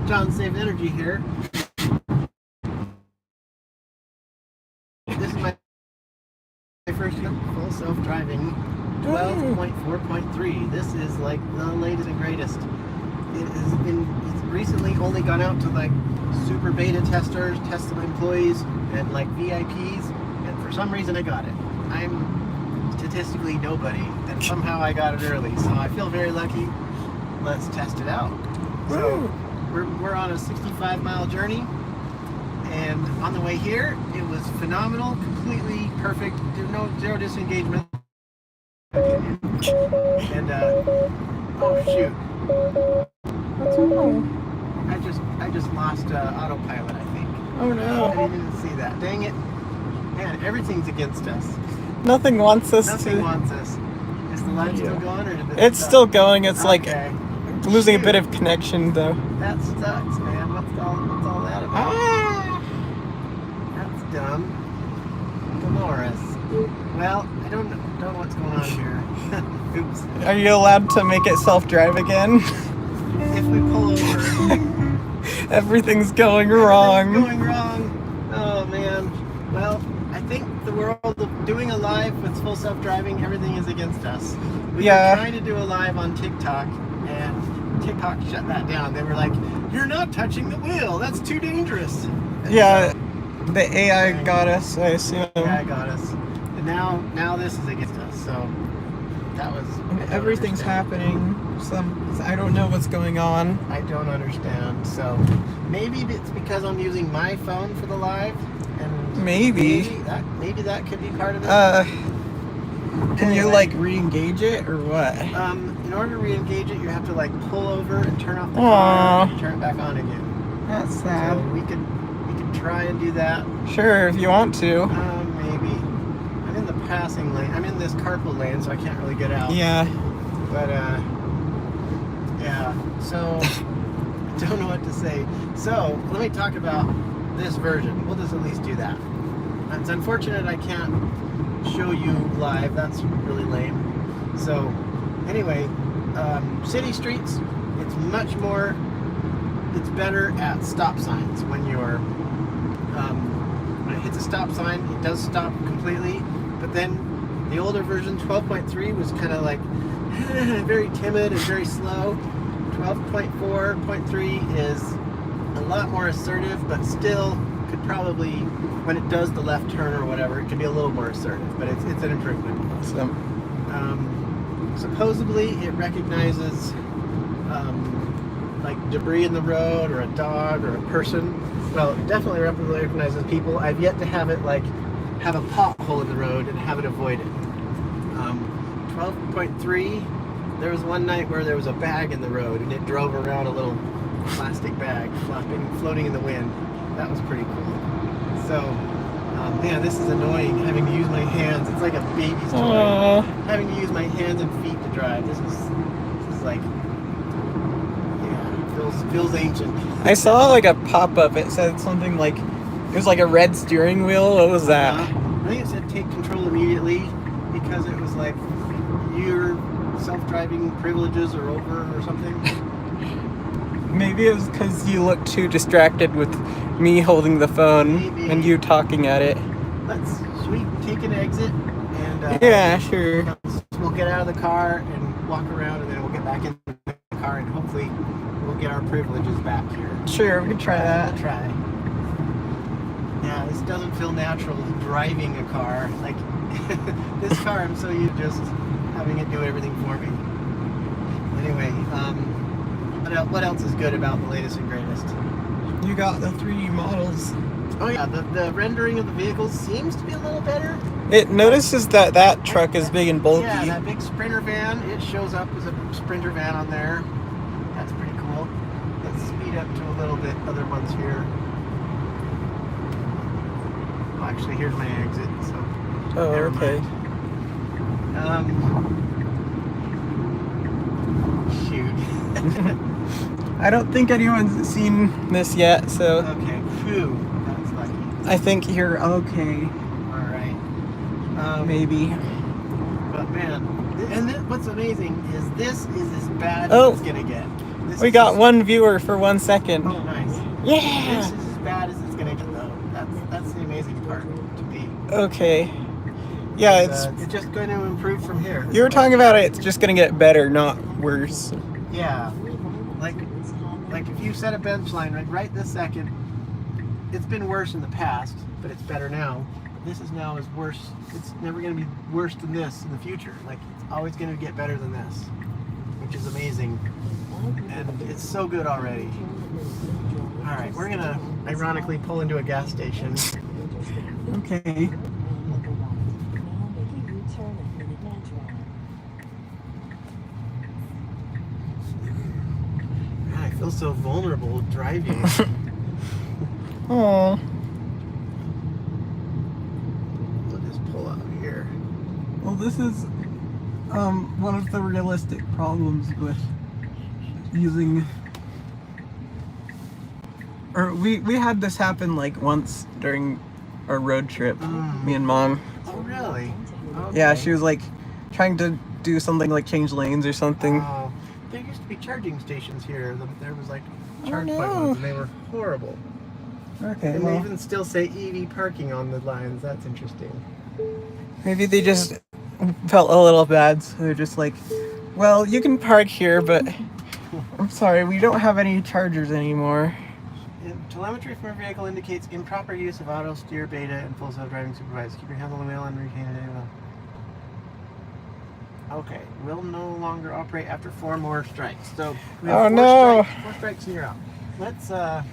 John Save Energy here. This is my first full self-driving 12.4.3. This is like the latest and greatest. It's recently only gone out to like super beta testers, test employees, and like VIPs, and for some reason I got it. I'm statistically nobody, and somehow I got it early, so I feel very lucky. Let's test it out. So we're on a 65-mile journey, and on the way here it was phenomenal, completely perfect, zero disengagement, and oh shoot, What's wrong? I just lost autopilot, I think. Oh no. I didn't even see that. Dang it. Man, everything's against us. Nothing wants us Nothing wants us. Is the line still going, or did it It's stop? still going. It's like Okay. losing a Shoot. bit of connection though. That sucks, man. What's all that about? Ah! That's dumb. Dolores. Well, I don't know what's going on here. Oops. Are you allowed to make it self-drive again? If we pull over, Everything's going everything's wrong. going wrong. Oh man. Well, I think the world of doing a live with full self-driving, everything is against us. We Yeah. were trying to do a live on TikTok, and TikTok shut that down. They were like, "You're not touching the wheel. That's too dangerous." And Yeah, so, the AI got us, I assume. yeah, got us. And now this is against us. So that was. I don't Everything's understand. happening. I don't know what's going on. I don't understand. So maybe it's because I'm using my phone for the live, and Maybe. maybe that could be part of it. Can you Anyway. like re-engage it or what? In order to re-engage it, you have to like pull over and turn off the Aw. car and turn it back on again. That's So sad. we could try and do that. Sure, if you want to. Maybe. I'm in the passing lane. I'm in this carpool lane, so I can't really get out. Yeah. But yeah. So I don't know what to say. So let me talk about this version. We'll just at least do that. It's unfortunate I can't show you live. That's really lame. So anyway, city streets, it's much more. It's better at stop signs. When it hits a stop sign, it does stop completely. But then the older version, 12.3, was kind of like very timid and very slow. 12.4.3 is a lot more assertive, but still could probably, when it does the left turn or whatever, it can be a little more assertive. But it's an improvement. Awesome. Supposedly, it recognizes like debris in the road or a dog or a person. Well, it definitely recognizes people. I've yet to have it like have a pothole in the road and have it avoid it. 12.3, there was one night where there was a bag in the road and it drove around a little plastic bag floating in the wind. That was pretty cool. So, man, this is annoying having to use my hands. It's like a baby's toy. Aww. Having to use my hands and feet to drive. This is like, yeah, feels ancient. I saw like a pop-up. It said something like, it was like a red steering wheel. What was that? I think it said take control immediately, because it was like your self-driving privileges are over or something. Maybe it was because you looked too distracted with me holding the phone Maybe. and you talking at it. Should we take an exit? And Yeah, sure. we'll get out of the car and walk around, and then we'll get back in the car, and hopefully we'll get our privileges back here. Sure, we can try that. We'll try. Yeah, this doesn't feel natural driving a car. Like this car, I'm so used to just having it do everything for me. Anyway, what else is good about the latest and greatest? You got the 3D models. Oh yeah, the rendering of the vehicles seems to be a little better. It notices that truck is big and bulky. Yeah, that big Sprinter van, it shows up as a Sprinter van on there. That's pretty cool. Let's speed up to a little bit other ones here. Well, actually, here's my exit, so Oh, never okay. mind. Shoot. I don't think anyone's seen this yet, so Okay, phew, that's lucky. I think you're okay. All right. Maybe. But man, and what's amazing is this is as bad Oh. as it's gonna get. This We got one viewer for 1 second. Oh, nice. Yeah. This is as bad as it's gonna get, though. That's the amazing part to me. Okay. Yeah, It's just going to improve from here. you were talking about it's just gonna get better, not worse. Yeah. Like if you set a bench line right this second, it's been worse in the past, but it's better now. This is now worse. It's never going to be worse than this in the future. Like, it's always going to get better than this, which is amazing. And it's so good already. All right, we're going to ironically pull into a gas station. Okay. Man, I feel so vulnerable driving. Oh. We'll just pull out here. Well, this is one of the realistic problems with using. Or we had this happen like once during our road trip, me and Mom. Oh, really? Okay. Yeah, she was like trying to do something like change lanes or something. Oh, there used to be charging stations here. There was like charge no. point ones, and they were horrible. Okay, And they well, even still say EV parking on the lines. That's interesting. maybe they just felt a little bad, so they're just like, well, you can park here, but I'm sorry, we don't have any chargers anymore. Telemetry from a vehicle indicates improper use of auto, steer, beta, and full self-driving supervised. Keep your hand on the wheel and retain it. Okay, will no longer operate after 4 more strikes. So we have four strikes and you're out. Let's So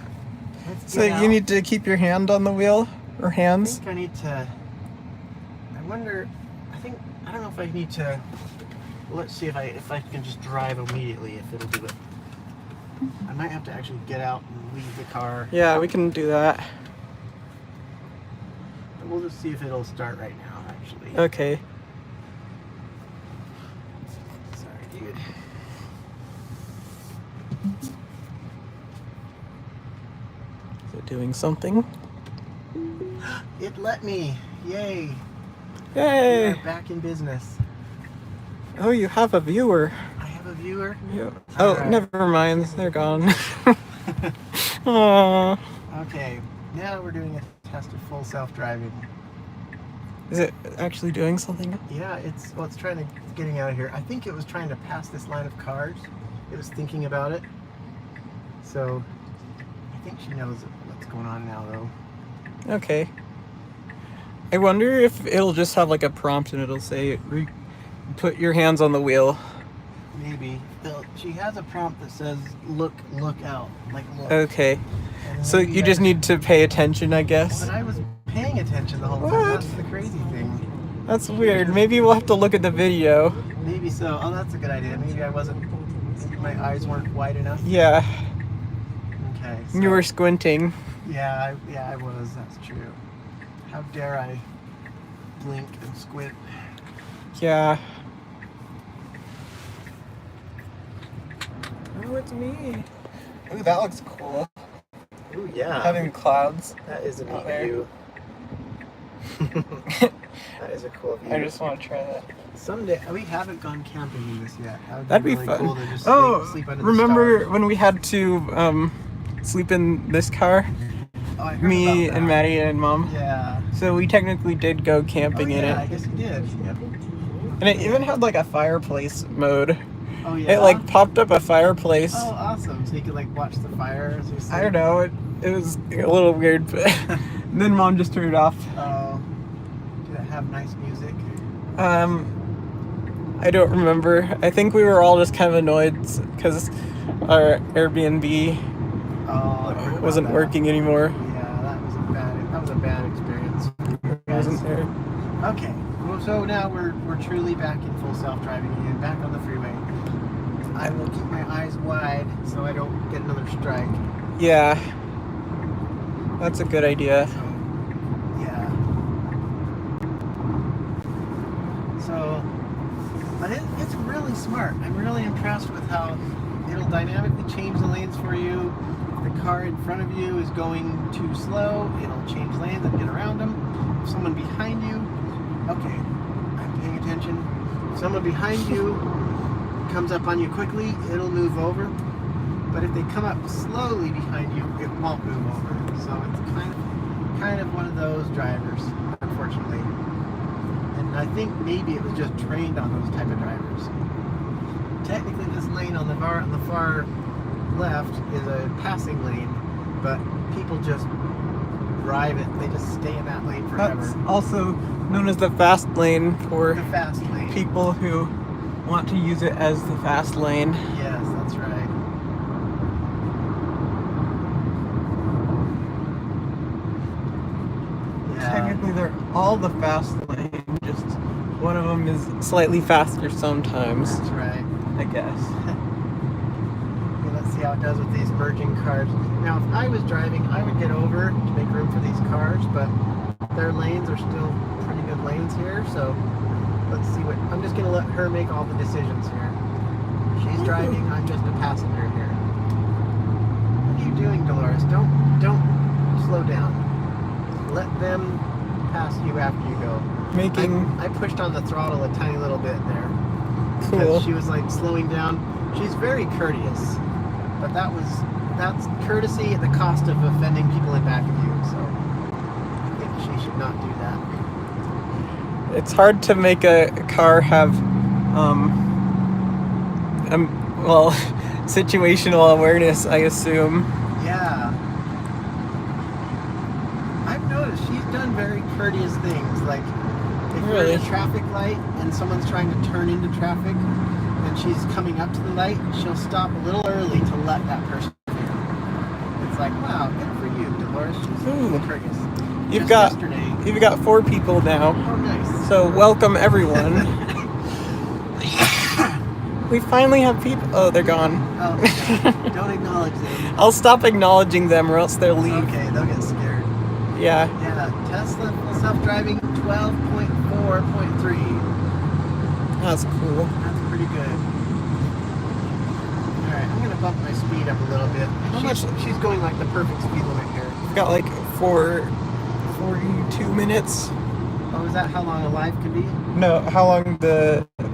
get out. you need to keep your hand on the wheel, or I hands? think I need to. I don't know if I need to. Let's see if I can just drive immediately. If it'll do it. I might have to actually get out and leave the car. Yeah, we can do that. But we'll just see if it'll start right now. Actually. Okay. Sorry, dude. Is it doing something? It let me. Yay. Yay! We are back in business. Oh, you have a viewer. I have a viewer. Yeah. Oh, Alright. never mind. They're gone. Aww. Okay, now we're doing a test of full self-driving. Is it actually doing something? Yeah, it's getting out of here. I think it was trying to pass this line of cars. It was thinking about it. So, I think she knows what's going on now, though. Okay. I wonder if it'll just have like a prompt and it'll say, put your hands on the wheel. Maybe. She has a prompt that says, look out. Like, look. Okay. And So maybe you just need to pay attention, I guess. But I was paying attention the whole time. What? That's the crazy thing. That's weird. Maybe we'll have to look at the video. Maybe so. Oh, that's a good idea. Maybe my eyes weren't wide enough. Yeah. Okay. You were squinting. Yeah, I was. That's true. How dare I blink and squint? Yeah. Oh, it's me. Ooh, that looks cool. Ooh, yeah. Having clouds. That is a out neat there. view. That is a cool view. I just want to try that. Someday, we haven't gone camping in this yet. That'd be really fun. cool to just sleep under the remember stars. when we had to sleep in this car? Oh, I heard Me about and that. Maddie and Mom. Yeah. So we technically did go camping Oh, in yeah, I it. guess you did. Yep. And it even had like a fireplace mode. Oh, yeah. It like popped up a fireplace. Oh, awesome. So you could like watch the fire as you sleep. I don't know, it was a little weird, but then Mom just turned it off. Oh. Did it have nice music? I don't remember. I think we were all just kind of annoyed because our Airbnb Oh, I heard about wasn't that. working anymore. Yeah, that was a bad experience. It wasn't there. Okay, well, so now we're truly back in full self-driving again, back on the freeway. I will keep my eyes wide so I don't get another strike. Yeah. That's a good idea. So, yeah. So, but it's really smart. I'm really impressed with how it'll dynamically change the lanes for you. If the car in front of you is going too slow, it'll change lanes and get around them. If someone behind you, okay, I'm paying attention. If someone behind you comes up on you quickly, it'll move over. but if they come up slowly behind you, it won't move over. So it's kind of one of those drivers, unfortunately. And I think maybe it was just trained on those type of drivers. Technically, this lane on the far left is a passing lane, but people just drive it. They just stay in that lane forever. That's also known as the fast lane for The fast lane. people who want to use it as the fast lane. Yes, that's right. Yeah. Technically, they're all the fast lane. Just one of them is slightly faster sometimes, That's right. I guess. Okay, let's see how it does with these merging cars. Now, if I was driving, I would get over to make room for these cars, but their lanes are still pretty good lanes here, so let's see what... I'm just going to let her make all the decisions here. She's driving, I'm just a passenger here. What are you doing, Dolores? Don't slow down. Let them pass you after you go. I pushed on the throttle a tiny little bit there. Cool. Because she was like slowing down. She's very courteous, but that's courtesy at the cost of offending people in back of you. So I think she should not do that. It's hard to make a car have, well, situational awareness, I assume. Yeah. I've noticed she's done very courteous things. Like if you're Really? at a traffic light and someone's trying to turn into traffic and she's coming up to the light, she'll stop a little early to let that person through. It's like, wow, good for you, Dolores. She's Ooh. courteous. You've Just got yesterday. you've got 4 people now, Oh, nice. so welcome everyone. We finally have people. Oh, they're gone. Oh, okay. Don't acknowledge them. I'll stop acknowledging them or else they'll leave. Okay, they'll get scared. Yeah. Yeah, Tesla full self-driving 12.4.3. That's cool. That's pretty good. Alright, I'm gonna bump my speed up a little bit. She's going like the perfect speed limit here. We've got like 42 minutes. Oh, is that how long a live could be? No, how long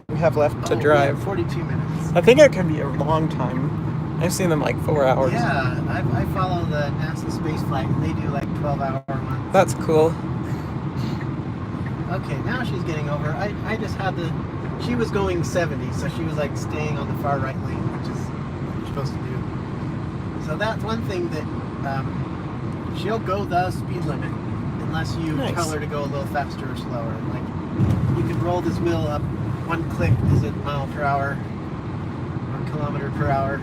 we have left to drive? Yeah, 42 minutes. I think it could be a long time. I've seen them like 4 hours. Yeah, I follow the NASA space flight and they do like 12-hour ones. That's cool. Okay, now she's getting over. I just had she was going 70, so she was like staying on the far right lane, which is what you're supposed to do. So that's one thing that she'll go the speed limit unless you Nice. tell her to go a little faster or slower. Like you can roll this wheel up, one click is a mile per hour or kilometer per hour,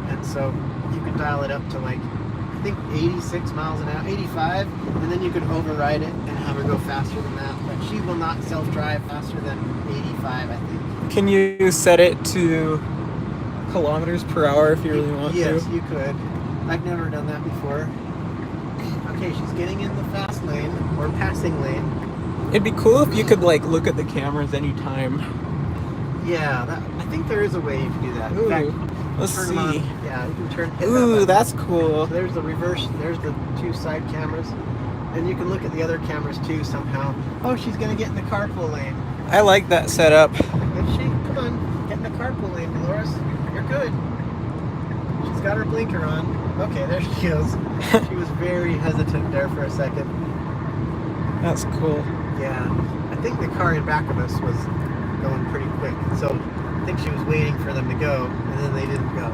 and so you can dial it up to like I think 86 miles an hour, 85, and then you can override it and have her go faster than that. But she will not self-drive faster than 85, I think. Can you set it to kilometers per hour if you really want Yes, to? you could. I've never done that before. Okay, she's getting in the fast lane, or passing lane. It'd be cool if you could like look at the cameras anytime. Yeah, I think there is a way you can do that. In Ooh, fact, let's turn 'em on. see. Yeah, you can hit Ooh, that button. that's cool. So there's the reverse, there's the 2 side cameras. And you can look at the other cameras too somehow. Oh, she's gonna get in the carpool lane. I like that setup. If she, come on, get in the carpool lane, Dolores. You're good. She's got her blinker on. Okay, there she goes. She was very hesitant there for a second. That's cool. Yeah, I think the car in back of us was going pretty quick. So I think she was waiting for them to go, and then they didn't go.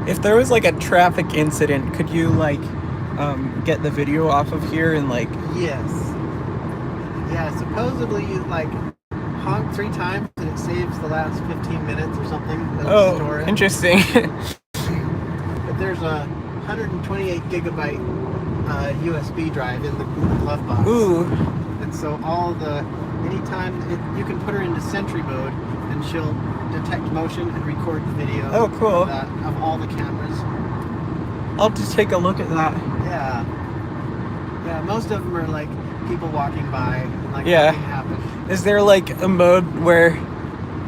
If there was like a traffic incident, could you like get the video off of here and like? Yes. Yeah, supposedly you like honk 3 times and it saves the last 15 minutes or something. It'll store Oh, it. interesting. But there's a 128 gigabyte USB drive in the glove box. Ooh, And so anytime you can put her into Sentry mode and she'll detect motion and record the video. Oh, cool. Of all the cameras. I'll just take a look at that. Yeah. Yeah, most of them are like people walking by and like Yeah. nothing happened. Is there like a mode where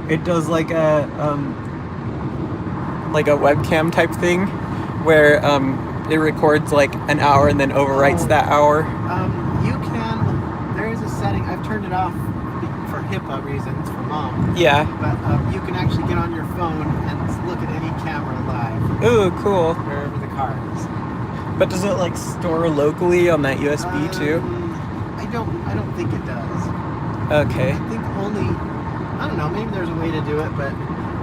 it does like a webcam type thing where it records like an hour and then overwrites that hour? You can, there is a setting, I've turned it off for HIPAA reasons, for mom. Yeah. But you can actually get on your phone and look at any camera live Ooh, cool. wherever the car is. But does it like store locally on that USB too? I don't think it does. Okay. I think only, I don't know, maybe there's a way to do it, but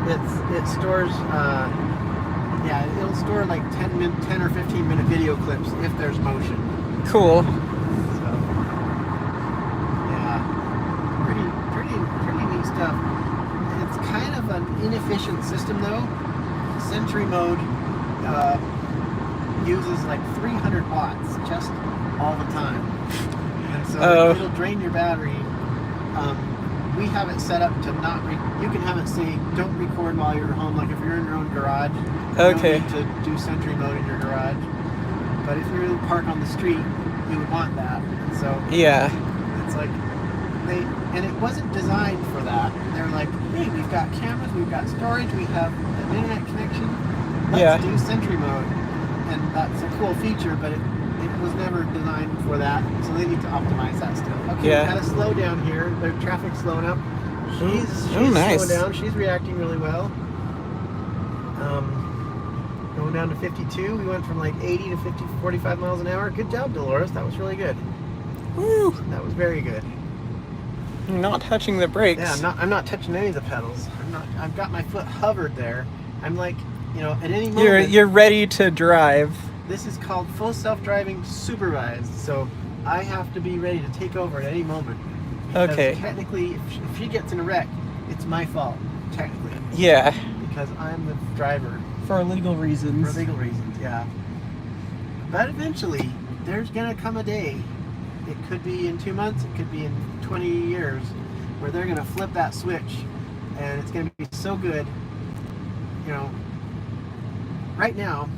it stores, it'll store like 10 or 15 minute video clips if there's motion. Cool. So, yeah, pretty neat stuff. It's kind of an inefficient system though. Sentry mode uses like 300 watts just all the time, and so it'll drain your battery. We have it set up to not. You can have it say don't record while you're home. Like if you're in your own garage, okay, you don't need to do sentry mode in your garage. But if you're parked on the street, you would want that. And so yeah, it's like and it wasn't designed for that. They're like, hey, we've got cameras, we've got storage, we have an internet connection. Let's do sentry mode, and that's a cool feature, but it was never designed for that, so they need to optimize that still. Okay, we got to slow down here. The traffic's slowing up. She's nice. slowing down. She's reacting really well. Going down to 52. We went from like 80 to 50, 45 miles an hour. Good job, Dolores. That was really good. Woo! That was very good. Not touching the brakes. Yeah, I'm not touching any of the pedals. I've got my foot hovered there. I'm like, at any moment. You're ready to drive. This is called full self-driving supervised, so I have to be ready to take over at any moment. Because technically, if she gets in a wreck, it's my fault, technically. Yeah. Because I'm the driver. For legal reasons. For legal reasons, yeah. But eventually, there's going to come a day, it could be in 2 months, it could be in 20 years, where they're going to flip that switch, and it's going to be so good. Right now,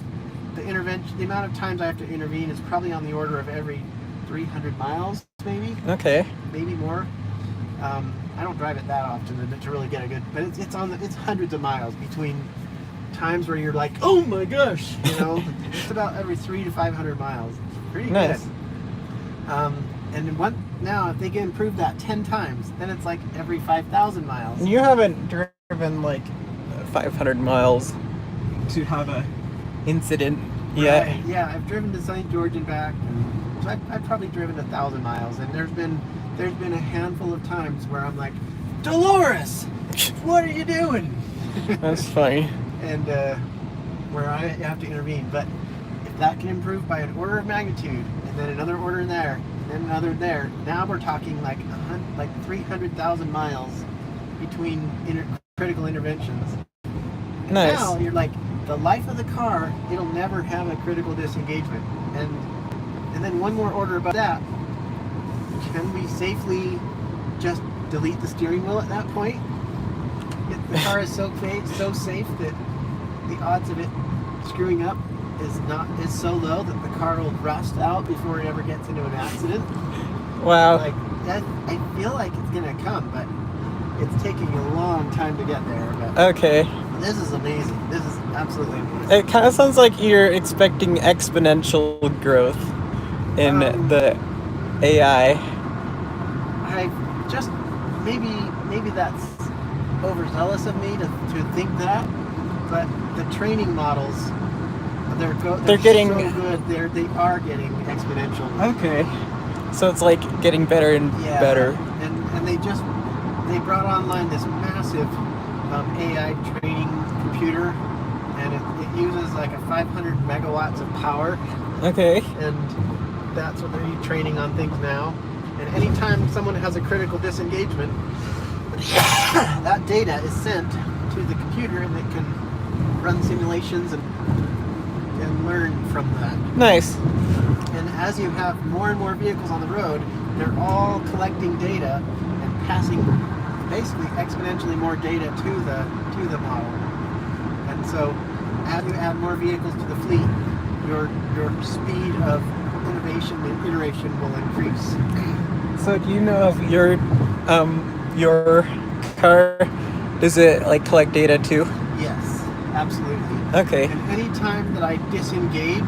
the amount of times I have to intervene is probably on the order of every 300 miles, maybe. Okay. Maybe more. I don't drive it that often to really get a good, but it's hundreds of miles between times where you're like, oh my gosh, it's about every 300 to 500 miles. It's pretty nice. Good. And now if they can improve that 10 times, then it's like every 5,000 miles. And you haven't driven like 500 miles to have a incident yet. Right. Yeah, I've driven to St. George and back, and so I've probably driven 1,000 miles, and there's been a handful of times where I'm like, Dolores, what are you doing? That's funny. And where I have to intervene. But if that can improve by an order of magnitude, and then another order in there, and then another there, now we're talking like 300,000 miles between critical interventions. Nice. Now you're like, the life of the car, it'll never have a critical disengagement. And then one more order about that. Can we safely just delete the steering wheel at that point? The car is so safe that the odds of it screwing up is so low that the car will rust out before it ever gets into an accident. Wow. Like that, I feel like it's gonna come, but it's taking a long time to get there. But okay. This is amazing. This is absolutely amazing. It kind of sounds like you're expecting exponential growth in the AI. I just maybe that's overzealous of me to think that, but the training models they're getting so good. They are getting exponential. Okay. So it's like getting better and better. And they brought online this massive AI training computer, and it uses like a 500 megawatts of power. Okay. And that's what they're training on things now. And anytime someone has a critical disengagement, that data is sent to the computer, and it can run simulations and learn from that. Nice. And as you have more and more vehicles on the road, they're all collecting data and passing basically exponentially more data to the model. And so as you add more vehicles to the fleet, your speed of innovation and iteration will increase. So do you know if your car, does it like collect data too? Yes, absolutely. Okay. And any time that I disengage,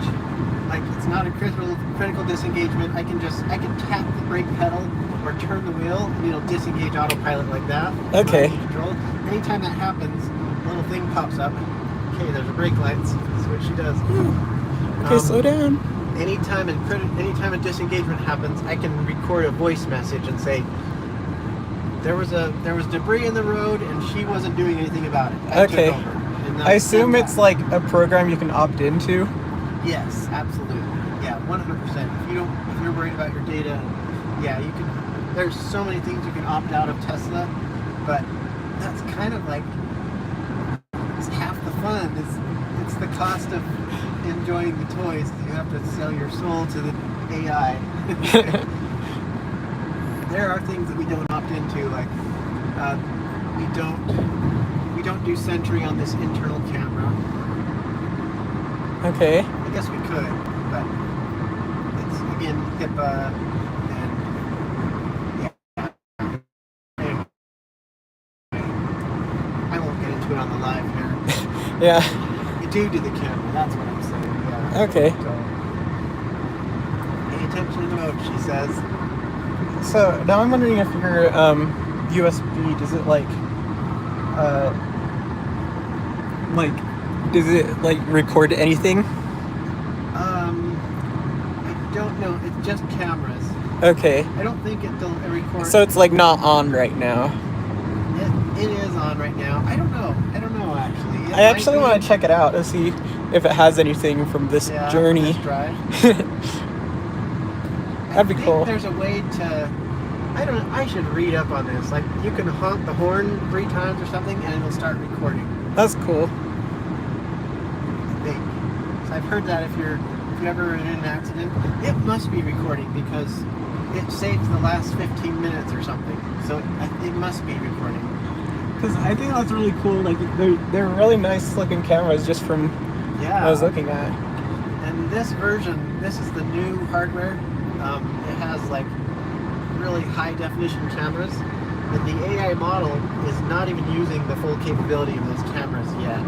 like it's not a critical disengagement, I can tap the brake pedal, or turn the wheel, and it'll disengage autopilot like that. Okay. Control. Anytime that happens, a little thing pops up. Okay, there's a brake lights. That's what she does. Okay, slow down. Anytime a disengagement happens, I can record a voice message and say, there was debris in the road and she wasn't doing anything about it. I Okay. took over. And I assume it's like a program you can opt into. Yes, absolutely. Yeah, 100%. If you're worried about your data, yeah, you can. There's so many things you can opt out of Tesla, but that's kind of like it's half the fun. It's the cost of enjoying the toys. You have to sell your soul to the AI. There are things that we don't opt into, like we don't do Sentry on this internal camera. Okay. I guess we could, but it's again HIPAA and yeah. I won't get into it on the live here. Yeah. You do the camera. That's what I'm saying. Yeah. Okay. So, pay attention to the road, she says. So now I'm wondering if your USB, does it does it like record anything? I don't know. It's just cameras. Okay. I don't think it records. So it's like not on right now. It is on right now. I don't know actually. I actually want to check it out to see if it has anything from this journey. This drive. That'd be cool. There's a way to. I should read up on this. Like you can honk the horn 3 times or something, and it'll start recording. That's cool. I think. So I've heard that if you're ever in an accident, it must be recording because it saves the last 15 minutes or something. So it must be recording. Because I think that's really cool. Like they're really nice looking cameras just from what I was looking at. And this version, this is the new hardware. It has like really high definition cameras. And the AI model is not even using the full capability of those cameras yet.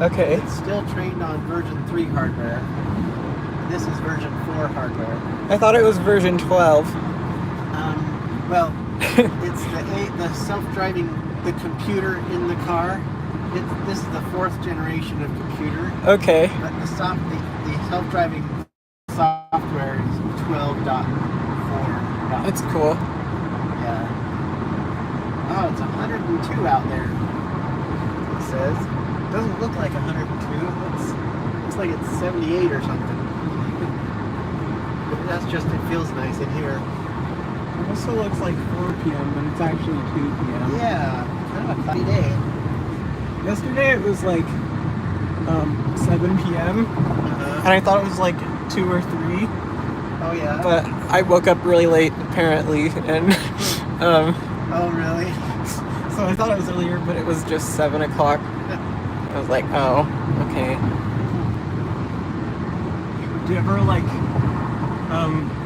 Okay. It's still trained on version 3 hardware. This is version 4 hardware. I thought it was version 12. Well, it's the self-driving, the computer in the car. This is the 4th generation of computer. Okay. But the self-driving software is 12.4. That's cool. Yeah. Oh, it's 102 out there. It says. It doesn't look like 102. It looks like it's 78 or something. But that's just, it feels nice in here. It also looks like 4 p.m., but it's actually 2 p.m. Yeah, kind of a cloudy day. Yesterday it was like 7 p.m. And I thought it was like 2 or 3. Oh yeah. But I woke up really late apparently, and oh really? so I thought it was earlier, but it was just 7 o'clock. I was like, oh, okay. Do you ever like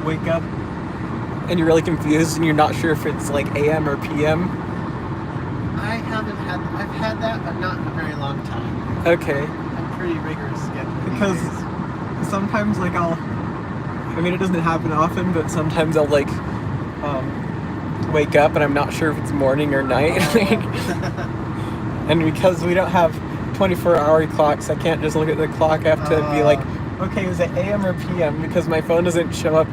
wake up and you're really confused and you're not sure if it's like AM or PM? I've had that, but not in a very long time. Okay. I'm pretty rigorous scheduling. Because sometimes like I mean it doesn't happen often, but sometimes I'll like wake up and I'm not sure if it's morning or night. And because we don't have 24-hour clocks, I can't just look at the clock. I have to be like, okay, is it AM or PM? Because my phone doesn't show up.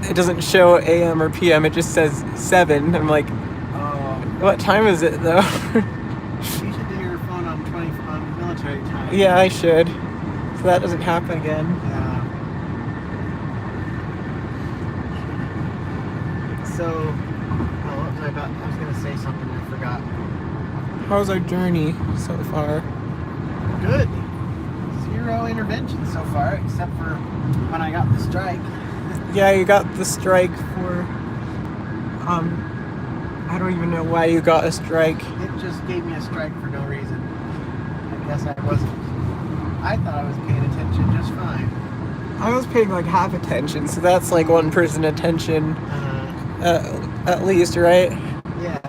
It doesn't show AM or PM. It just says 7. I'm like, what time is it though? You should do your phone on military time. Yeah, I should. So that doesn't happen again. Yeah. So, what was I about? I was going to say something I forgot. How's our journey so far? Good. 0 intervention so far, except for when I got the strike. Yeah, you got the strike for, I don't even know why you got a strike. It just gave me a strike for no reason. I guess I thought I was paying attention just fine. I was paying like half attention, so that's like 1 person attention, at least, right? Yeah.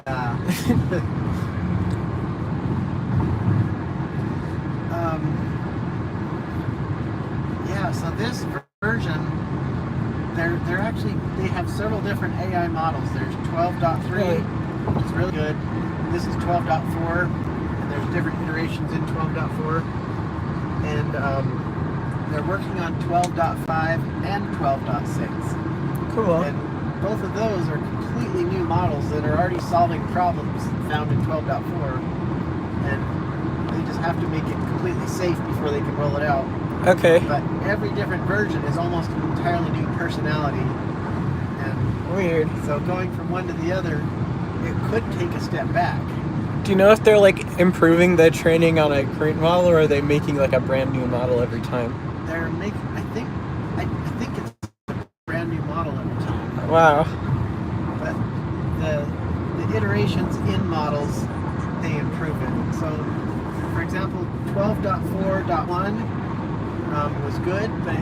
Yeah, so this version, they're actually, they have several different AI models. There's 12.3, which is really good. This is 12.4, and there's different iterations in 12.4. And they're working on 12.5 and 12.6. Cool. And both of those are completely new models that are already solving problems found in 12.4. And they just have to make it completely safe before they can roll it out. Okay. But every different version is almost an entirely new personality. And Weird. so going from one to the other, it could take a step back. Do you know if they're like improving the training on a current model, or are they making like a brand new model every time? They're making, I think it's a brand new model every time. Wow. But the iterations in models, they improve it. So, for example, 12.4.1 was good, but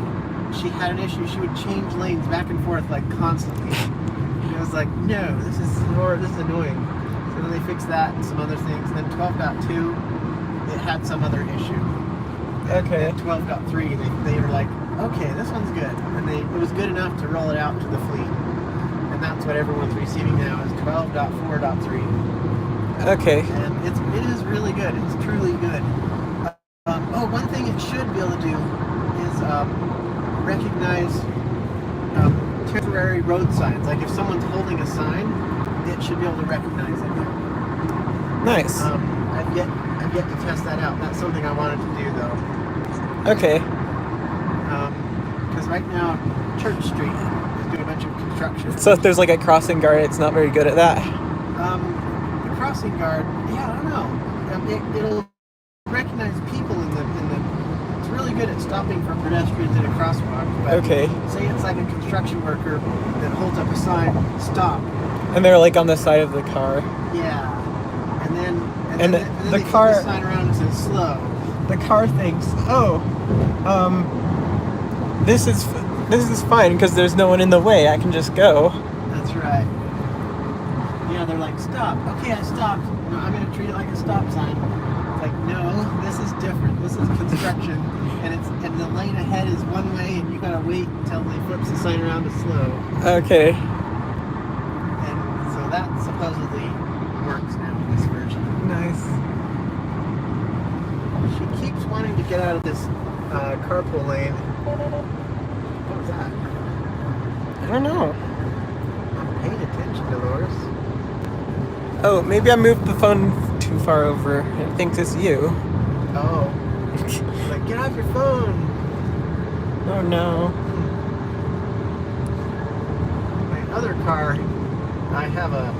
she had an issue. She would change lanes back and forth like constantly. And it was like, no, this is annoying. So then they fixed that and some other things. And then 12.2, it had some other issue. Okay. At 12.3, they were like, okay, this one's good. And it was good enough to roll it out to the fleet. And that's what everyone's receiving now is 12.4.3. Okay. And it is really good. It's truly good. One thing it should be able to do is recognize temporary road signs. Like if someone's holding a sign, it should be able to recognize it. Nice. I've yet to test that out. That's something I wanted to do though. Okay. Because right now, Church Street is doing a bunch of construction. So if there's like a crossing guard, it's not very good at that. The crossing guard, yeah, I don't know. It'll recognize people in the. It's really good at stopping for pedestrians in a crosswalk. But Okay. say it's like a construction worker that holds up a sign, stop. And they're like on the side of the car. Yeah. And then The they car- flip the sign around and says slow. The car thinks, oh, this is fine because there's no one in the way. I can just go. That's right. Yeah, they're like, stop. Okay, I stopped. No, I'm going to treat it like a stop sign. It's like, no, this is different. This is construction, and the lane ahead is one way, and you got to wait until they flips the sign around to slow. Okay. And so that supposedly works now in this version. Nice. She keeps wanting to get out of this carpool lane. What was that? I don't know. I'm paying attention, Dolores. Oh, maybe I moved the phone too far over. It thinks it's you. Oh. Like, get off your phone. Oh no. My other car, I have a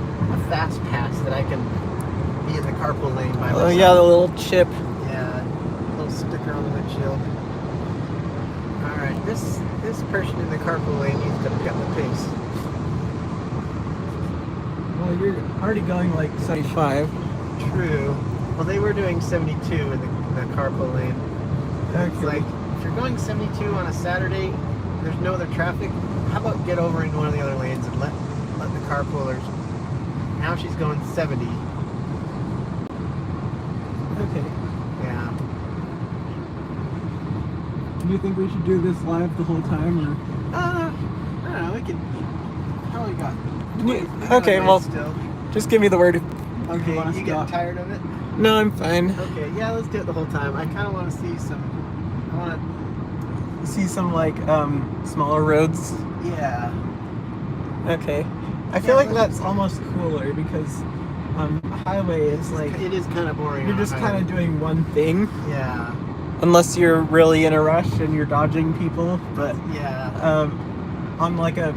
fast pass that I can be in the carpool lane by myself. Oh yeah, the little chip. Yeah, little sticker on the windshield. Alright, this person in the carpool lane needs to pick up the pace. Well, you're already going like 75. True. Well, they were doing 72 in the carpool lane. It's like, if you're going 72 on a Saturday, there's no other traffic, how about get over into one of the other lanes and let the carpoolers. Now she's going 70. Okay. Yeah. Do you think we should do this live the whole time, or? I don't know, we can. How we got? Okay, well, Still. just give me the word. Okay, wanna you stop. getting tired of it? No, I'm fine. Okay, yeah, let's do it the whole time. I kind of want to see some. I want See some like smaller roads. to. Yeah. Okay. I feel like that's almost cooler because a highway is like It is kind of boring. you're on a just kind highway. of doing one thing, Yeah. unless you're really in a rush and you're dodging people. But Yeah. on like a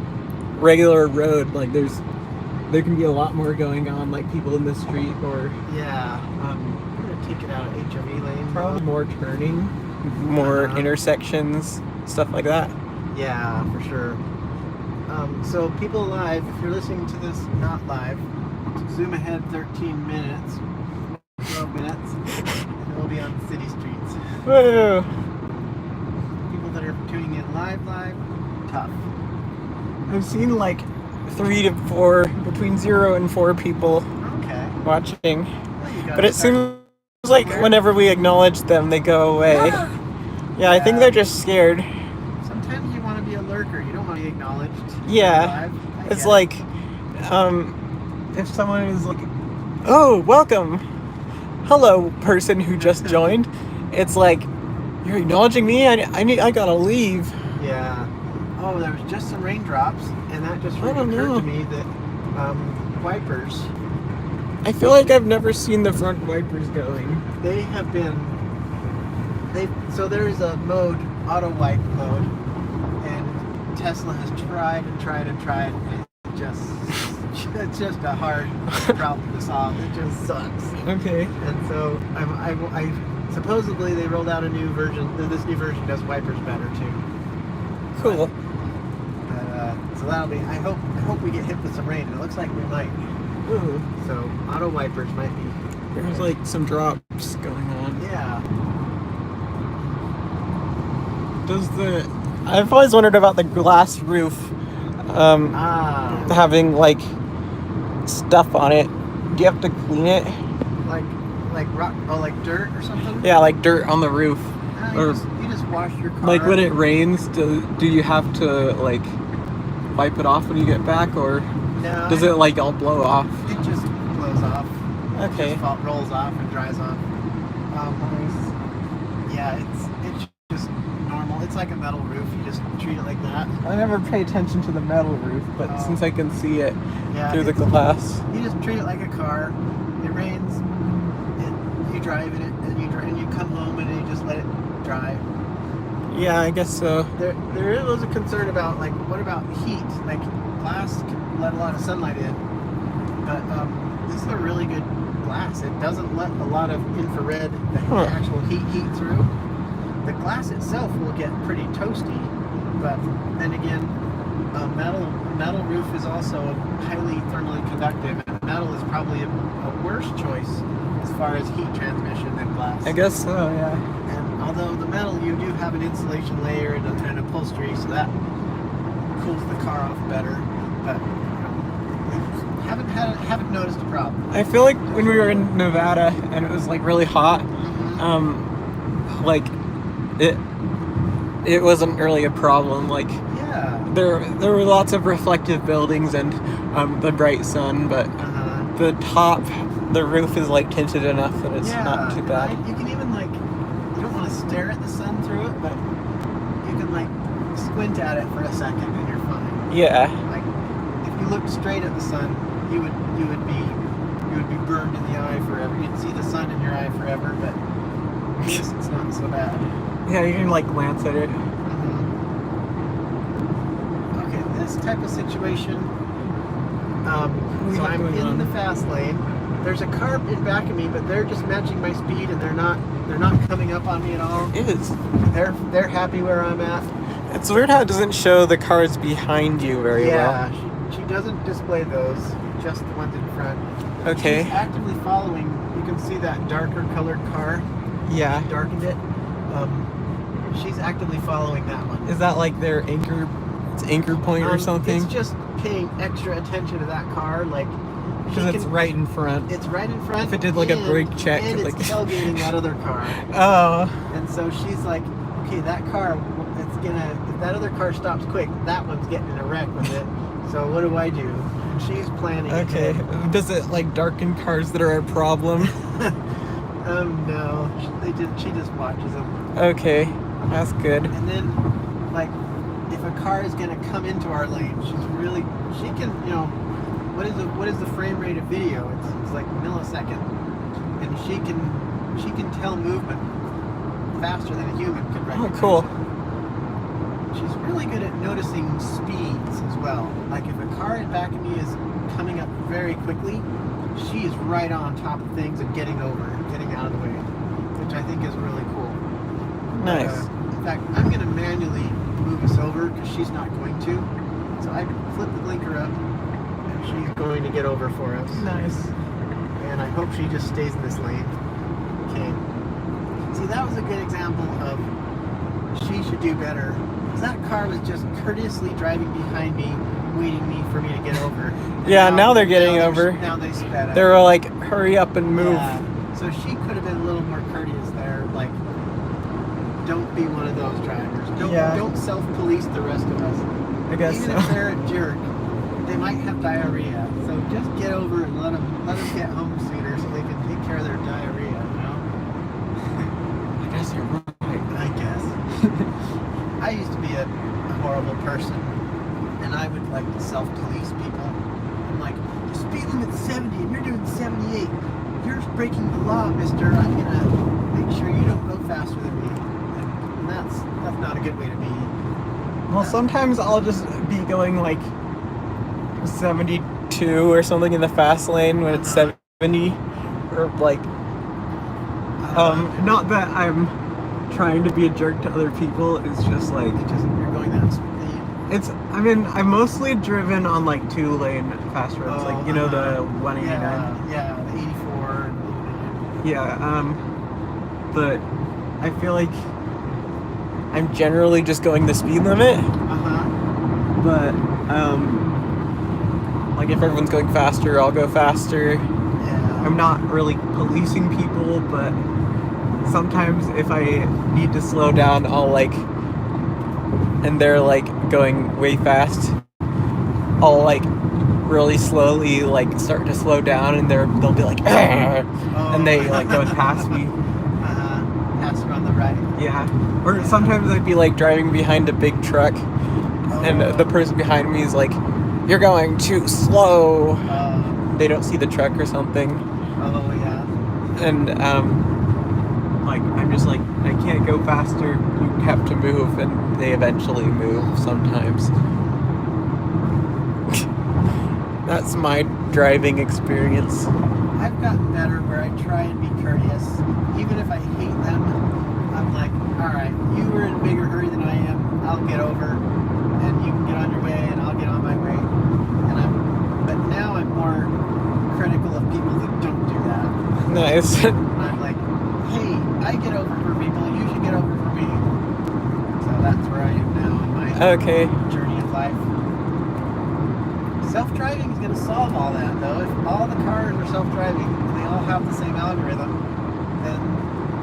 regular road, like there can be a lot more going on, like people in the street or Yeah. I'm gonna take it out of HOV lane. probably more turning, more intersections, stuff like that. Yeah, for sure. So people live, if you're listening to this not live, zoom ahead 13 minutes, 12 minutes, and we'll be on city streets. Woo! People that are tuning in live, tough. I've seen like 3 to 4, between 0 and 4 people Okay. watching, Well, you but it seems like whenever we acknowledge them, they go away. Yeah, I think they're just scared. Sometimes you want to be be a lurker. You don't want to be acknowledged. Yeah. I It's get like, if someone is like, oh, welcome, hello, person who just joined. It's like, you're acknowledging me. I gotta leave. it. Yeah. Oh, there was just some raindrops, and that just I don't occurred know. to me that wipers. I feel like I've never seen the front wipers going. They have been. So there's a mode, auto wipe mode, and Tesla has tried and tried and tried. And it's just a hard problem to solve. It just sucks. Okay. And so I supposedly they rolled out a new version. This new version does wipers better too. Cool. But, so that'll be. I hope we get hit with some rain. It looks like we might. Ooh. So auto wipers might be. There's like some drops going on. Yeah. I've always wondered about the glass roof having like stuff on it. Do you have to clean it? Like rock, like dirt or something? Yeah, like dirt on the roof. No, you just wash your car. Like when it rains, do you have to like wipe it off when you get back, or No, does it like all blow off? It just blows off. Okay. It just rolls off and dries off. Yeah, it's just normal. It's like a metal roof. You just treat it like that. I never pay attention to the metal roof, but Oh. since I can see it Yeah, through the glass. You just treat it like a car. It rains, and you drive in it, and you come home and you just let it dry. Yeah, I guess so. There was a concern about like what about heat? Like glass can let a lot of sunlight in, but this is a really good glass. It doesn't let a lot of infrared, the actual heat through. The glass itself will get pretty toasty, but then again, metal roof is also highly thermally conductive, and metal is probably a worse choice as far as heat transmission than glass. I guess so, yeah. And although the metal, you do have an insulation layer and an upholstery, so that cools the car off better. But haven't noticed a problem. I feel like when we were in Nevada and it was like really hot, like it wasn't really a problem. Like Yeah. there were lots of reflective buildings and the bright sun, but the top, the roof is like tinted enough that it's not too bad. You can even like, you don't want to stare at the sun through it, but you can like squint at it for a second and you're fine. Yeah. Like if you looked straight at the sun, you would be burned in the eye forever. You'd see the sun in your eye forever, but this it's not so bad. Yeah, you can like glance at it. Okay, this type of situation. We So have I'm going in on. the fast lane. There's a car in back of me, but they're just matching my speed, and they're not coming up on me at all. It is. They're happy where I'm at. It's weird how it doesn't show the cars behind you very well. Yeah, she doesn't display those, just the ones in front. Okay. She's actively following. You can see that darker colored car. Yeah. Darkened it. She's actively following that one. Is that like their anchor? It's anchor point or something? It's just paying extra attention to that car, like Because it's right in front. It's right in front. If it did like a brake check, and like it's tailgating that other car. Oh. And so she's like, okay, that car, if that other car stops quick, that one's getting in a wreck with it. So what do I do? And she's planning. Okay. Does it like darken cars that are a problem? No, she just watches them. Okay, that's good. And then, like, if a car is gonna come into our lane, she can, what is the frame rate of video? It's like millisecond, and she can tell movement faster than a human could recognize. Oh, cool. She's really good at noticing speeds as well. Like if a car in back of me is coming up very quickly, she is right on top of things and getting out of the way, which I think is really cool. Nice. In fact, I'm going to manually move us over because she's not going to. So I flip the blinker up and she's going to get over for us. Nice. And I hope she just stays in this lane. Okay. See, that was a good example of she should do better. Because that car was just courteously driving behind me, waiting for me to get over. Yeah, now they're getting over. Now they sped up. They were like, hurry up and move. Yeah. So she could have been a little more courteous there. Like, don't be one of those drivers. Don't self-police the rest of us. I guess Even so. if they're a jerk, they might have diarrhea. So just get over and let them get home sooner so they can take care of their diarrhea. You know? I guess you're right. I guess. I used to be a horrible person, and I would like to self-police people. I'm like, the speed limit's 70 and you're doing 78. You're breaking the law, mister. I'm gonna make sure you don't go faster than me. And that's not a good way to be. Well, sometimes I'll just be going like 72 or something in the fast lane when it's 70, or like, not that I'm trying to be a jerk to other people. It's just like You're going that speed. I'm mostly driven on like 2-lane fast roads, like the 189. Yeah, the 84. Yeah, but I feel like I'm generally just going the speed limit. But like if everyone's going faster, I'll go faster. Yeah. I'm not really policing people, but sometimes if I need to slow down, I'll like, and they're like going way fast, I'll like really slowly like start to slow down, and they'll be like, and they like go past me. Pass you on the right. Yeah. Or sometimes I'd be like driving behind a big truck, and the person behind me is like, "You're going too slow." They don't see the truck or something. Oh yeah. And like I'm just like, I can't go faster. You have to move, and they eventually move sometimes. That's my driving experience. I've gotten better where I try and be courteous. Even if I hate them, I'm like, alright, you were in a bigger hurry than I am, I'll get over, and you can get on your way, and I'll get on my way. But now I'm more critical of people that don't do that. Nice. And I'm like, hey, I get over for people, you should get over for me. So that's where I am now in my journey of life. Self-driving is going to solve all that, though. If all the cars are self-driving and they all have the same algorithm, then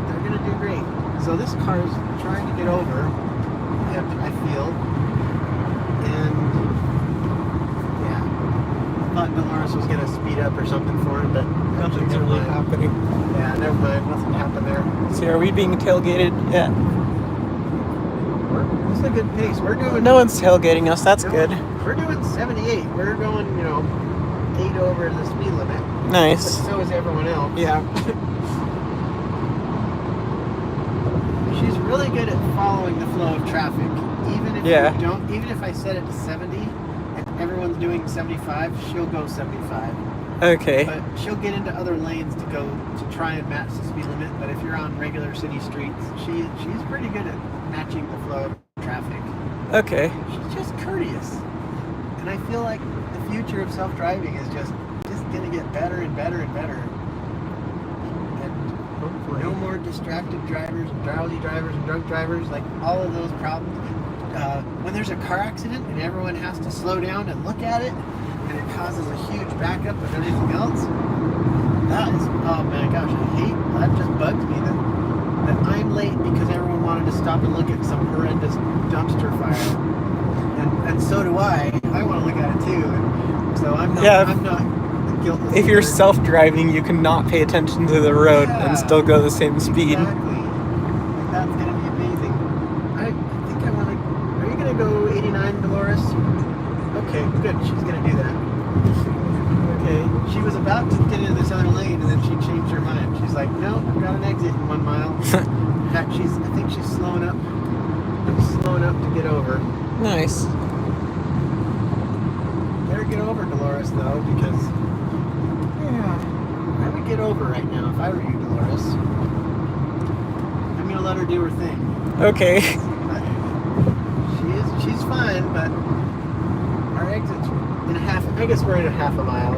they're going to do great. So this car is trying to get over, I feel, and yeah, I thought Dolores was going to speed up or something for him, but Nothing's really happening. Yeah, never mind. Nothing happened there. So are we being tailgated? Yeah. It's a good pace. We're doing. No one's tailgating us. That's good. We're doing 78. We're going, 8 over the speed limit. Nice. But so is everyone else. Yeah. She's really good at following the flow of traffic. Even if even if I set it to 70 and everyone's doing 75, she'll go 75. Okay. But she'll get into other lanes to try and match the speed limit. But if you're on regular city streets, she's pretty good at matching the flow of traffic. Okay. She's just courteous. And I feel like the future of self-driving is just going to get better and better and better. And Hopefully. no more distracted drivers and drowsy drivers and drunk drivers, like all of those problems. When there's a car accident and everyone has to slow down and look at it, and it causes a huge backup of everything else, oh my gosh, that just bugs me that I'm late because everyone wanted to stop and look at some horrendous dumpster fire. And so do I. I want to look at it too. And so I'm not guiltless. If you're either. self-driving, you cannot pay attention to the road and still go the same speed. Exactly. That's going to be amazing. I think I want to... Are you going to go 89, Dolores? Okay, good. She's going to do that. Okay. She was about to get into this other lane, and then she changed her mind. She's like, no, I've got an exit in 1 mile. In fact, I think she's slowing up. Slowing up to get over. Nice. Better get over, Dolores, though, because I would get over right now if I were you, Dolores. I'm gonna let her do her thing. Okay. But she's fine, but our exit's in a half. I guess we're in a half a mile.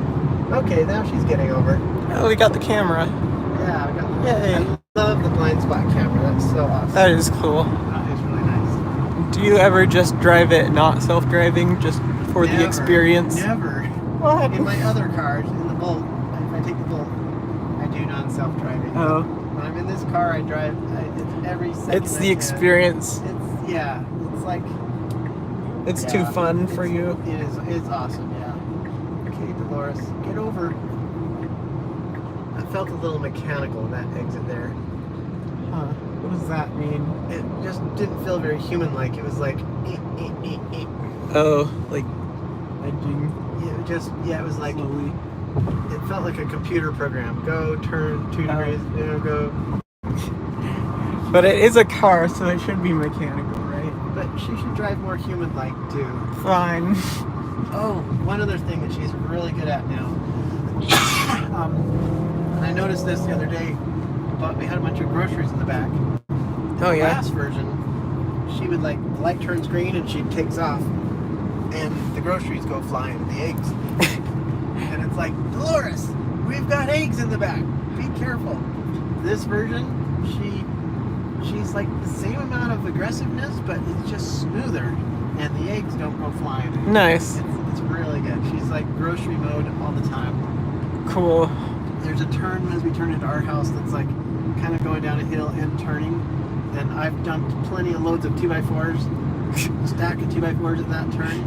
Okay, now she's getting over. Oh, we got the camera. Yeah, I got. Yay. I love the blind spot camera. That's so awesome. That is cool. That is really nice. Do you ever just drive it not self-driving, just for the experience? Never. What? In my other cars, in the Bolt, if I take the Bolt, I do non-self-driving. Oh. When I'm in this car, I drive. It's every second. It's the experience. It's Yeah, it's like It's too fun for you. It is. It's awesome. Yeah. Okay, Dolores, get over. I felt a little mechanical in that exit there. Huh. What does that mean? It just didn't feel very human-like. It was like, Oh, like edging it was like, slowly. it felt like a computer program. Go, turn 2 degrees, go. But it is a car, so it should be mechanical, right? But she should drive more human-like too. Fine. Oh, one other thing that she's really good at now. And I noticed this the other day, but we had a bunch of groceries in the back. Oh, yeah? The last version, she would the light turns green and she takes off, and the groceries go flying, the eggs. And it's like, Dolores, we've got eggs in the back. Be careful. This version, she's like the same amount of aggressiveness, but it's just smoother, and the eggs don't go flying. Nice. It's really good. She's like grocery mode all the time. Cool. There's a turn as we turn into our house that's like kind of going down a hill and turning, and I've dumped plenty of loads of 2x4s, stack of 2x4s at that turn,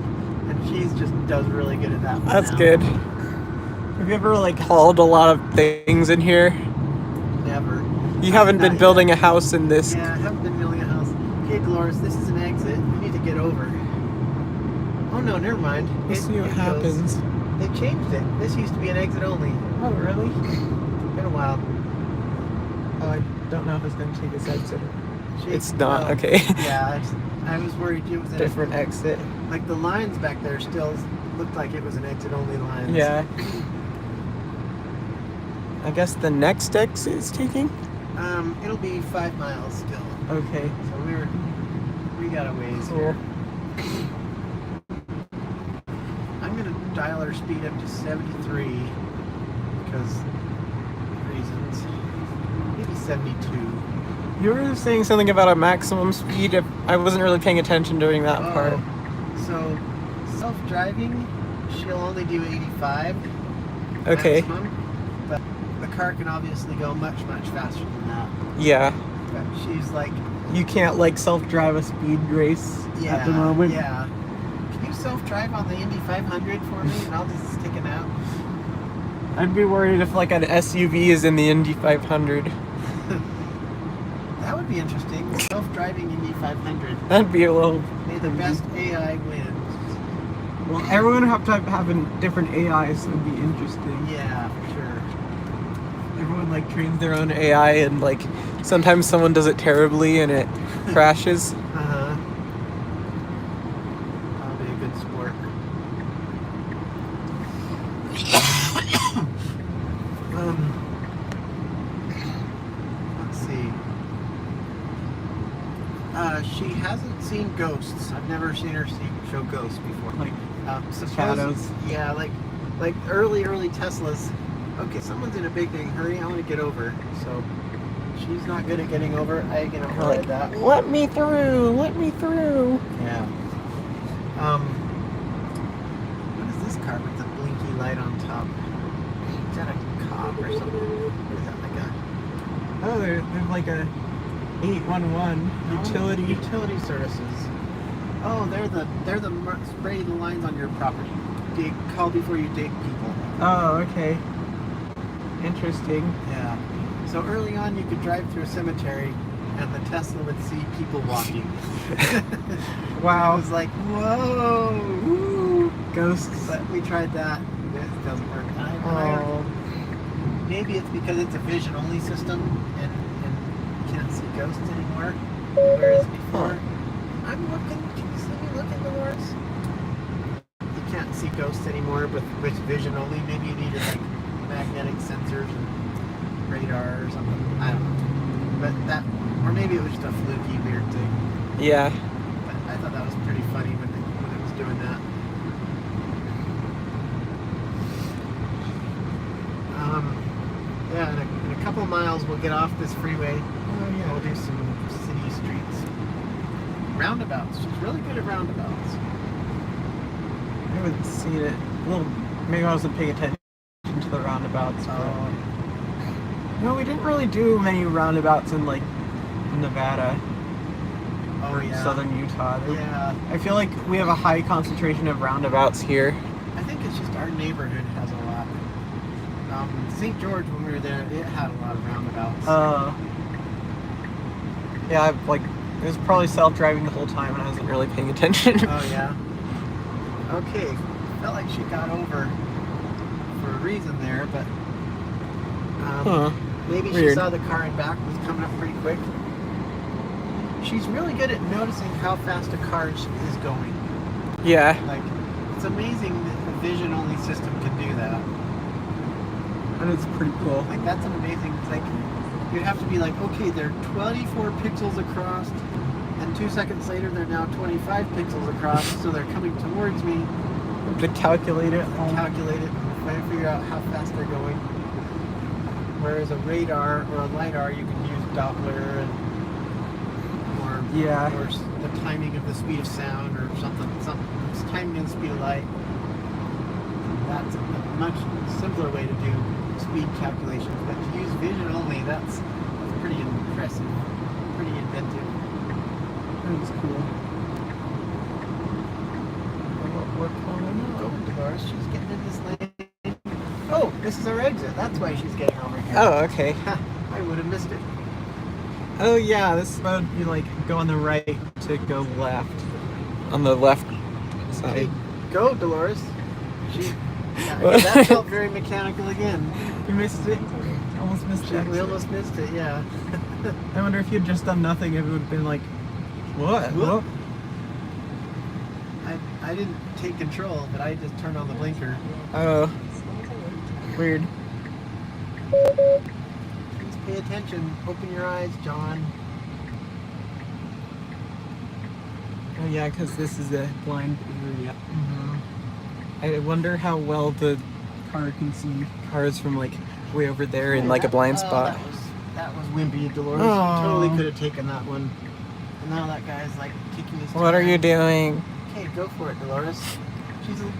and she's just does really good at that one. That's now. good. Have you ever hauled a lot of things in here? Never. You haven't been Not building yet. a house in this. Yeah, I haven't been building a house. Okay, Dolores, this is an exit. You need to get over. Oh no, never mind. Let's see what goes- happens. They changed it. This used to be an exit only. Oh, really? Been a while. Oh, I don't know if it's going to take this exit. She- It's not, well, okay. Yeah, I was worried it was an Different exit. Like the lines back there still looked like it was an exit only line. Yeah. I guess the next exit is taking? It'll be 5 miles still. Okay. So we got a ways Cool. here. I'm gonna dial our speed up to 73 because reasons. Maybe 72. You were saying something about a maximum speed. I wasn't really paying attention during that part. So self-driving, she'll only do 85. Okay. Maximum, but the car can obviously go much faster than that. Yeah. But she's like, You can't self-drive a speed race yeah, at the moment. yeah. Can you self-drive on the Indy 500 for me, and I'll just stick it out? I'd be worried if an SUV is in the Indy 500. That would be interesting. Self-driving Indy 500. That'd be a little. May the best AI win. Well, everyone would have to have different AIs, so it'd be interesting. Yeah, for sure. Everyone trains their own AI, and sometimes someone does it terribly and it crashes. Uh-huh. That'll be a good sport. Let's see. She hasn't seen ghosts. I've never seen her show ghosts before. Shadows. Yeah, like early Teslas. Okay, someone's in a big hurry. I want to get over. So she's not good at getting over. I can avoid that. Let me through. Let me through. Yeah. What is this car with the blinky light on top? Is that a cop or something? What is that Oh, there's a 811 utility. Utility services. Oh, they're the spray the lines on your property. Call before you dig people. Oh, okay. Interesting. Yeah. So early on, you could drive through a cemetery, and the Tesla would see people walking. Wow. It was like, whoa, woo. Ghosts. But we tried that. It doesn't work. Oh. Maybe it's because it's a vision-only system, and you can't see ghosts anymore. Whereas before, I'm looking. Can you see me looking, Dolores? You can't see ghosts anymore with vision only. Maybe you needed magnetic sensors and radar or something. I don't know. But that, or maybe it was just a fluky weird thing. Yeah. But I thought that was pretty funny when it was doing that. Yeah, in a couple miles we'll get off this freeway. Oh, yeah. We'll do some city streets. Roundabouts. She's really good at roundabouts. I haven't seen it. Well, maybe I wasn't paying attention to the roundabouts. No, we didn't really do many roundabouts in Nevada. Oh, or yeah. southern Utah. Yeah. I feel like we have a high concentration of roundabouts here. I think it's just our neighborhood has a lot. St. George, when we were there, it had a lot of roundabouts. Yeah, it was probably self-driving the whole time, and I wasn't really paying attention. Oh, yeah. Okay. Felt like she got over for a reason there, but maybe she Weird. saw the car in back was coming up pretty quick. She's really good at noticing how fast a car is going. Yeah. Like, it's amazing that a vision-only system can do that. And it's pretty cool. Like, that's an amazing, like, you'd have to be like, okay, they're 24 pixels across, and 2 seconds later they're now 25 pixels across, so they're coming towards me. To calculate it. Calculate it, try to figure out how fast they're going. Whereas a radar or a LiDAR, you can use Doppler and Yeah. or the timing of the speed of sound or something. It's timing and speed of light. That's a much simpler way to do speed calculations. But to use vision only, that's pretty impressive, pretty inventive. That's cool. We're pulling over Dolores. She's getting in this lane. Oh, this is our exit. That's why she's getting over here. Oh, okay. I would have missed it. Oh yeah, this road you go on the right to go left. On the left side. Hey, go, Dolores. That felt very mechanical again. You missed it. Almost missed it. We almost missed it, yeah. I wonder if you'd just done nothing, if it would have been like, what? Whoop. I didn't take control, but I just turned on the blinker. Oh. Weird. Please pay attention. Open your eyes, John. Oh yeah, because this is a blind area. Mm-hmm. I wonder how well the car can see cars from way over there in a blind spot. That was wimpy, Dolores. Oh. Totally could have taken that one. And now that guy's taking his time. What are you doing? Okay, go for it, Dolores.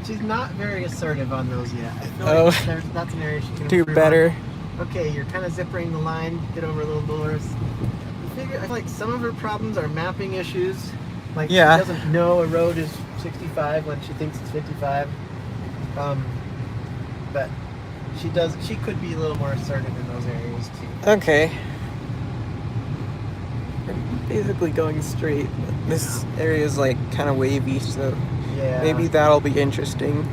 She's not very assertive on those yet. I feel like that's an area she can do improve better. on. Okay, you're kind of zippering the line. Get over a little, Dolores. I feel like some of her problems are mapping issues. She doesn't know a road is 65 when she thinks it's 55. But she could be a little more assertive in those areas too. Okay. We're basically going straight. This area is kind of wavy, so Yeah. maybe that'll be interesting.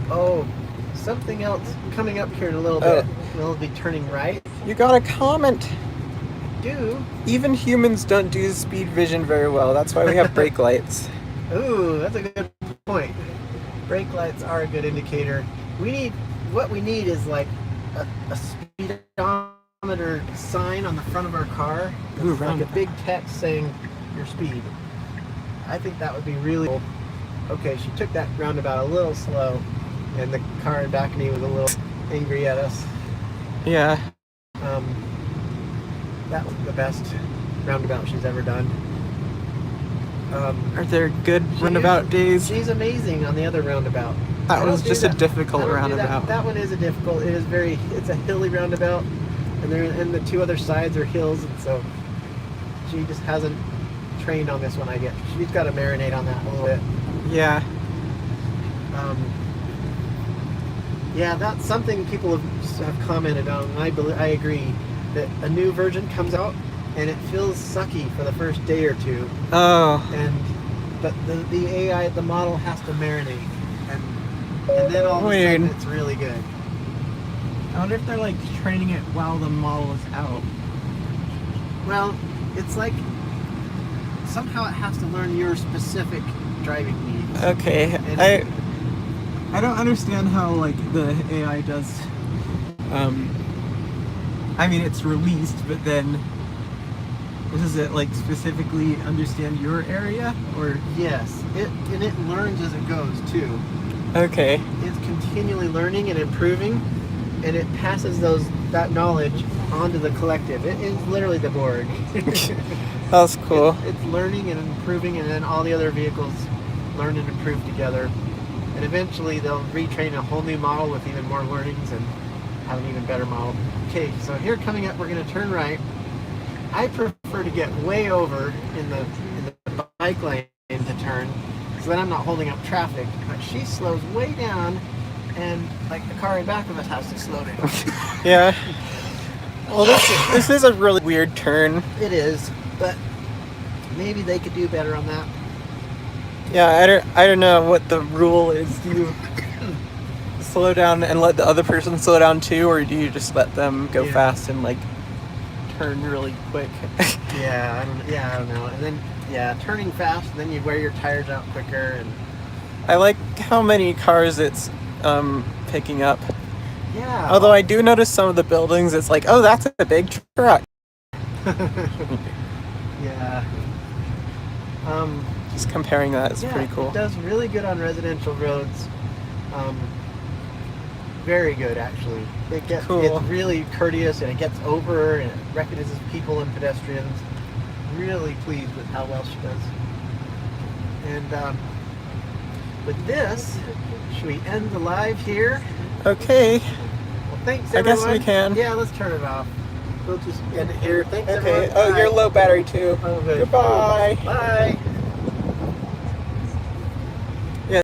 Oh, something else coming up here in a little bit. We'll be turning right. You got a comment. Do. Even humans don't do speed vision very well. That's why we have brake lights. Ooh, that's a good point. Brake lights are a good indicator. What we need is a speedometer sign on the front of our car. Ooh, Like a big text saying your speed. I think that would be really cool. Okay, she took that roundabout a little slow, and the car in back of me was a little angry at us. Yeah. That was the best roundabout she's ever done. Are there good roundabout days? She's amazing on the other roundabout. That was just a difficult roundabout. That one is it's a hilly roundabout, and the two other sides are hills, and so she just hasn't trained on this one. She's got to marinate on that a little bit. Yeah. Yeah, that's something people have commented on, and I agree that a new version comes out and it feels sucky for the first day or two. Oh. But the AI, the model has to marinate, and then all of a sudden it's really good. I wonder if they're training it while the model is out. Well, it's somehow it has to learn your specific driving needs. Okay. I don't understand how the AI does. I mean, it's released, but then does it specifically understand your area, or? Yes, it learns as it goes too. Okay. It's continually learning and improving, and it passes that knowledge onto the collective. It is literally the Borg. That's cool. It's learning and improving, and then all the other vehicles learn and improve together. And eventually they'll retrain a whole new model with even more learnings and have an even better model. Okay, so here coming up, we're going to turn right. I prefer to get way over in the bike lane to turn, because then I'm not holding up traffic. But she slows way down, and like the car in back of us has to slow down. Yeah. Well, this is a really weird turn. It is, but maybe they could do better on that. Yeah, I don't know what the rule is. Do you slow down and let the other person slow down too, or do you just let them go fast and like turn really quick? I don't know. And then turning fast, and then you wear your tires out quicker. And I like how many cars it's picking up. yeah. Although I do notice some of the buildings, it's like, oh, that's a big truck. Yeah. Just comparing that is pretty cool. It does really good on residential roads. Very good, actually. It's really courteous, and it gets over, and it recognizes people and pedestrians. Really pleased with how well she does. And with this, should we end the live here? Okay. Well, thanks, I everyone. guess we can. Yeah, let's turn it off. We'll just end it here. Thanks, Okay. everyone. Oh, you're low battery too. Oh, good. Goodbye. Bye.